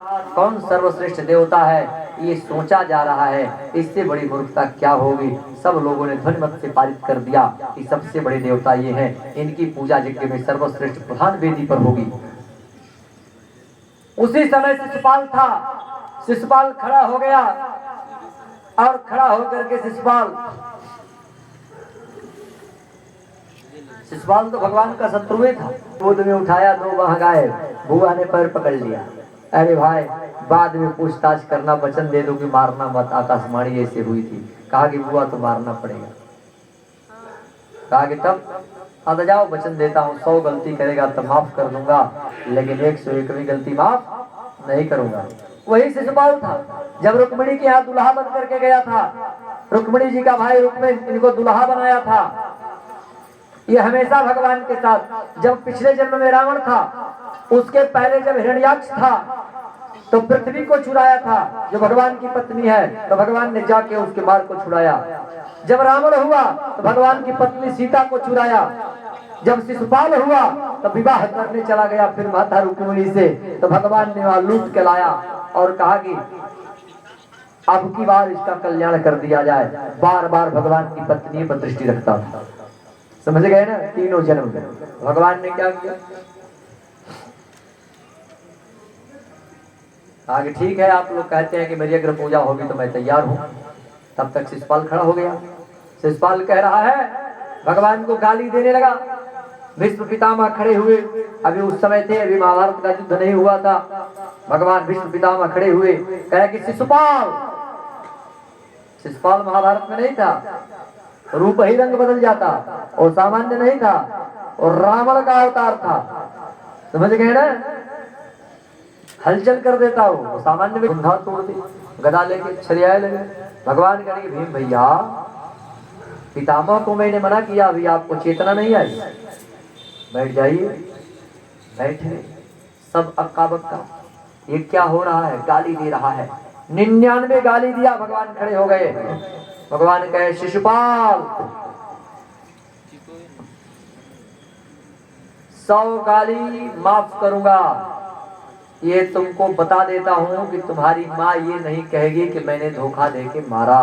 कौन सर्वश्रेष्ठ देवता है ये सोचा जा रहा है। इससे बड़ी मूर्खता क्या होगी। सब लोगों ने ध्वनिमत से पारित कर दिया कि सबसे बड़े देवता ये हैं, इनकी पूजा यज्ञ में सर्वश्रेष्ठ प्रधान वेदी पर होगी। उसी समय शिशुपाल था। शिशुपाल खड़ा हो गया और खड़ा होकर के शिशुपाल तो भगवान का शत्रु ही था। गोद में उठाया, दो वहां गाय, बुआ ने पैर पकड़ लिया। अरे भाई, बाद में पूछताछ करना, वचन दे दो कि मारना मत। आकाशवाणी ऐसे हुई थी। कहा कि बुआ तो मारना पड़ेगा। कहा कि तब आता जाओ, वचन देता हूँ 100 गलती करेगा तो माफ कर दूंगा, लेकिन 101वीं गलती माफ नहीं करूंगा। वही शिशुपाल था जब रुक्मिणी के यहाँ दुल्हा बन करके गया था। रुक्मिणी जी का भाई रुक्मिण इनको दुल्हा बनाया था। ये हमेशा भगवान के साथ, जब पिछले जन्म में रावण था, उसके पहले जब हिरण्याक्ष था तो पृथ्वी को छुड़ाया था, जो भगवान की पत्नी है, तो भगवान ने जाके उसके मार को छुड़ाया। जब रावण हुआ तो भगवान की पत्नी सीता को छुड़ाया। जब शिशुपाल हुआ तो विवाह करने चला गया फिर माता रुक्मिणी से, तो भगवान ने वहां लूट के लाया और कहा कि अब की बार इसका कल्याण कर दिया जाए। बार बार भगवान की पत्नी पर दृष्टि रखता था। समझ गए ना, तीनों जन्म में भगवान ने क्या किया। आगे ठीक है, आप लोग कहते हैं कि मेरी अगर पूजा होगी तो मैं तैयार हूं। तब तक शिशुपाल खड़ा हो गया। शिशुपाल कह रहा है, भगवान को गाली देने लगा। भीष्म पितामह खड़े हुए, अभी उस समय थे, अभी महाभारत का युद्ध नहीं हुआ था। भगवान भीष्म पितामह खड़े हुए, कहा कि शिशुपाल महाभारत में नहीं था, रूप ही रंग बदल जाता, और सामान्य नहीं था, और रावण का अवतार था। समझ गए ना, हलचल कर देता वो सामान्य में गुंधा तोड़ दे, गदा लेके छरियाए लगे। भगवान कहेंगे भीम भैया, पितामह को मैंने मना किया, अभी आपको चेतना नहीं आई, बैठ जाइए। बैठे सब अक्का बक्का, ये क्या हो रहा है, गाली दे रहा है। 99 गाली दिया, भगवान खड़े हो गए। भगवान कहे शिशुपाल 100 गाली माफ करूंगा, ये तुमको बता देता हूं कि तुम्हारी माँ ये नहीं कहेगी कि मैंने धोखा देके मारा।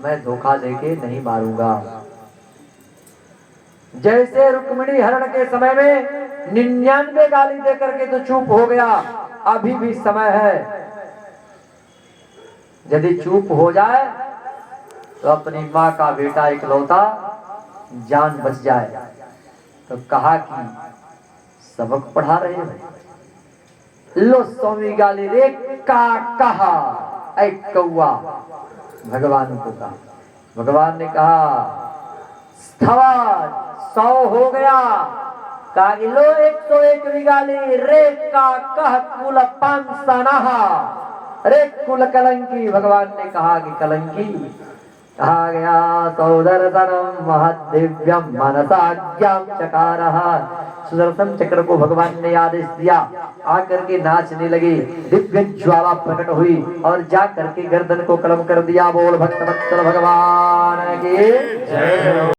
मैं धोखा देके नहीं मारूंगा। जैसे रुक्मिणी हरण के समय में 99 गाली दे करके तो चुप हो गया, अभी भी समय है। यदि चुप हो जाए तो अपनी माँ का बेटा इकलौता जान बच जाए। तो कहा कि सबक पढ़ा रहे हो, लो 100वीं गाली रे का कहा, ऐ कौआ। भगवान को कहा, भगवान ने कहा स्थवा 100 हो गया। कहा कि लो 101वीं गाली रे का कह कुल पांसनाहा, रे कुल कलंकी। भगवान ने कहा कि कलंकी कहा गया। सौदर्शनम महदिव्यम मनसाज्ञाम चकारः। सुदर्शन चक्र को भगवान ने आदेश दिया, आकर के नाचने लगे। दिव्य ज्वाला प्रकट हुई और जा करके गर्दन को कलम कर दिया। बोल भक्तवत्सल भगवान की जय।